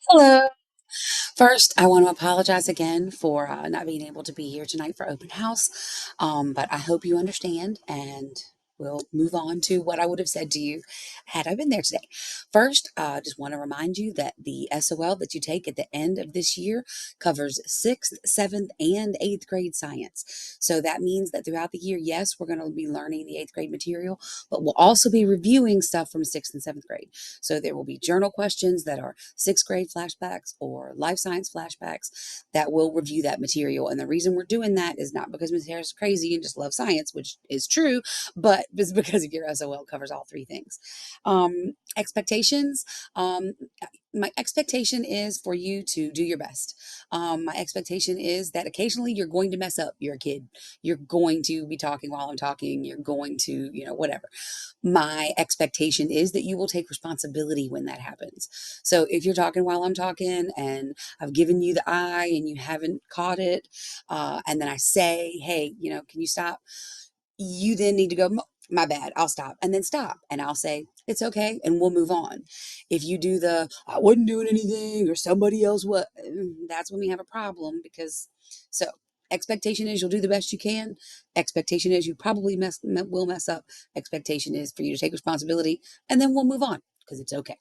Hello. First, I want to apologize again for not being able to be here tonight for open house. But I hope you understand and we'll move on to what I would have said to you had I been there today. First, I just want to remind you that the SOL that you take at the end of this year covers sixth, seventh, and eighth grade science. So that means that throughout the year, yes, we're going to be learning the eighth grade material, but we'll also be reviewing stuff from sixth and seventh grade. So there will be journal questions that are sixth grade flashbacks or life science flashbacks that will review that material. And the reason we're doing that is not because Ms. Harris is crazy and just loves science, which is true, but it's because of your SOL covers all three things. Expectations. Um, my expectation is for you to do your best. My expectation is that occasionally you're going to mess up. You're a kid. You're going to be talking while I'm talking. You're going to, whatever. My expectation is that you will take responsibility when that happens. So if you're talking while I'm talking and I've given you the eye and you haven't caught it, and then I say, hey, can you stop? You then need to go, my bad, I'll stop. And then stop. And I'll say, it's okay. And we'll move on. If you do the, I wasn't doing anything or somebody else, what, that's when we have a problem because so expectation is you'll do the best you can. Expectation is you probably will mess up. Expectation is for you to take responsibility and then we'll move on because it's okay.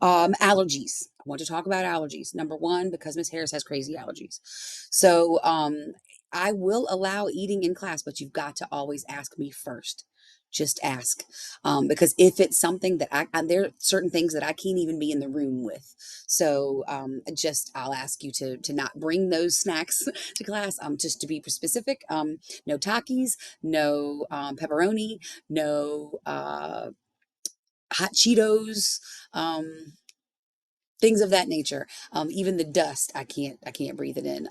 Allergies. I want to talk about allergies. Number one, because Miss Harris has crazy allergies. So I will allow eating in class, but you've got to always ask me first. Just ask. Because if it's something that there are certain things that I can't even be in the room with. So I'll ask you to not bring those snacks to class. Just to be specific, no Takis, no pepperoni, no hot Cheetos. Things of that nature. Even the dust, I can't breathe it in.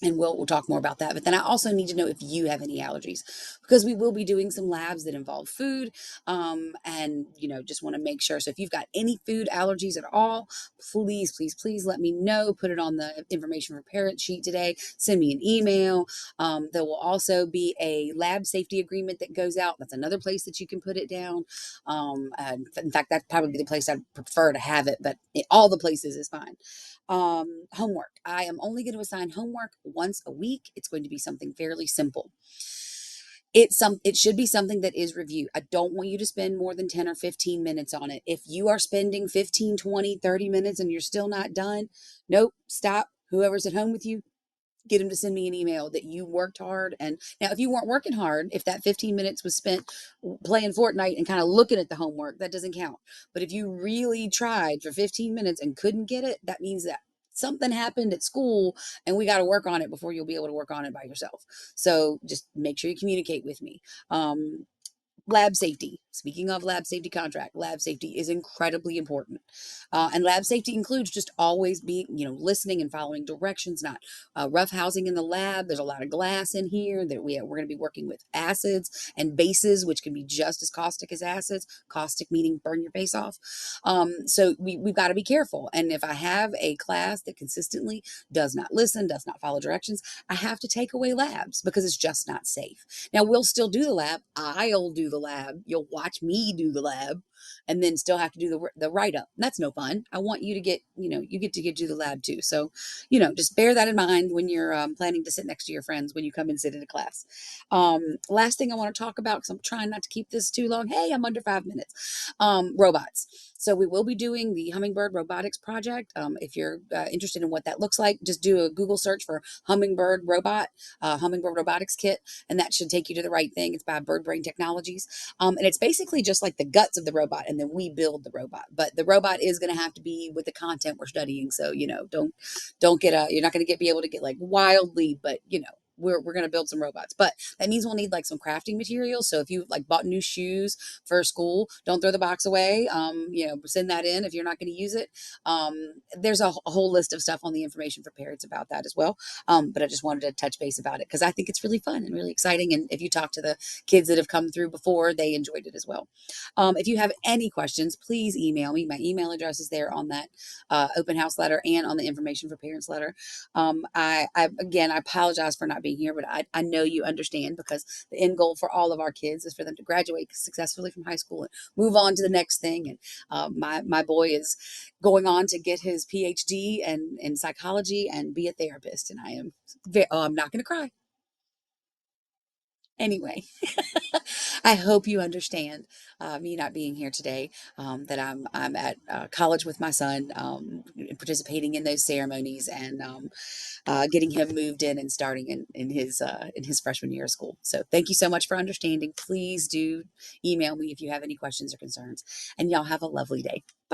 And we'll talk more about that. But then I also need to know if you have any allergies because we will be doing some labs that involve food, and just want to make sure. So if you've got any food allergies at all, please, please, please let me know. Put it on the information for parent sheet today. Send me an email. There will also be a lab safety agreement that goes out. That's another place that you can put it down. And in fact, that's probably the place I'd prefer to have it, but all the places is fine. Homework. I am only going to assign homework once a week. It's going to be something fairly simple. It should be something that is review. I don't want you to spend more than 10 or 15 minutes on it. If you are spending 15, 20, 30 minutes and you're still not done, nope, stop. Whoever's at home with you, get them to send me an email that you worked hard. And now, if you weren't working hard, if that 15 minutes was spent playing Fortnite and kind of looking at the homework, that doesn't count. But if you really tried for 15 minutes and couldn't get it, that means that something happened at school and we got to work on it before you'll be able to work on it by yourself. So just make sure you communicate with me. Lab safety. Speaking of lab safety contract, lab safety is incredibly important. And lab safety includes just always being, listening and following directions, not rough housing in the lab. There's a lot of glass in here that we're going to be working with acids and bases, which can be just as caustic as acids. Caustic meaning burn your face off. So we've got to be careful. And if I have a class that consistently does not listen, does not follow directions, I have to take away labs because it's just not safe. Now we'll still do the lab. I'll do the lab. You'll watch me do the lab and then still have to do the write up. That's no fun. I want you to get, you get to do the lab too. So, just bear that in mind when you're planning to sit next to your friends when you come and sit in a class. Last thing I want to talk about, because I'm trying not to keep this too long. Hey, I'm under 5 minutes. Robots. So we will be doing the Hummingbird Robotics Project. If you're interested in what that looks like, just do a Google search for Hummingbird Robot, Hummingbird Robotics Kit, and that should take you to the right thing. It's by Bird Brain Technologies. And it's basically just like the guts of the robot, and then we build the robot. But the robot is going to have to be with the content we're studying. So, don't get you're not going to be able to get like wildly, but we're going to build some robots, but that means we'll need like some crafting materials. So if you like bought new shoes for school, don't throw the box away. Send that in if you're not going to use it. There's a whole list of stuff on the information for parents about that as well. But I just wanted to touch base about it because I think it's really fun and really exciting. And if you talk to the kids that have come through before, they enjoyed it as well. If you have any questions, please email me. My email address is there on that open house letter and on the information for parents letter. I apologize for not being here, but I know you understand because the end goal for all of our kids is for them to graduate successfully from high school and move on to the next thing. And my boy is going on to get his PhD and in psychology and be a therapist. And I am I'm not going to cry. Anyway, I hope you understand me not being here today. That I'm at college with my son, participating in those ceremonies and getting him moved in and starting in his freshman year of school. So thank you so much for understanding. Please do email me if you have any questions or concerns. And y'all have a lovely day. Bye.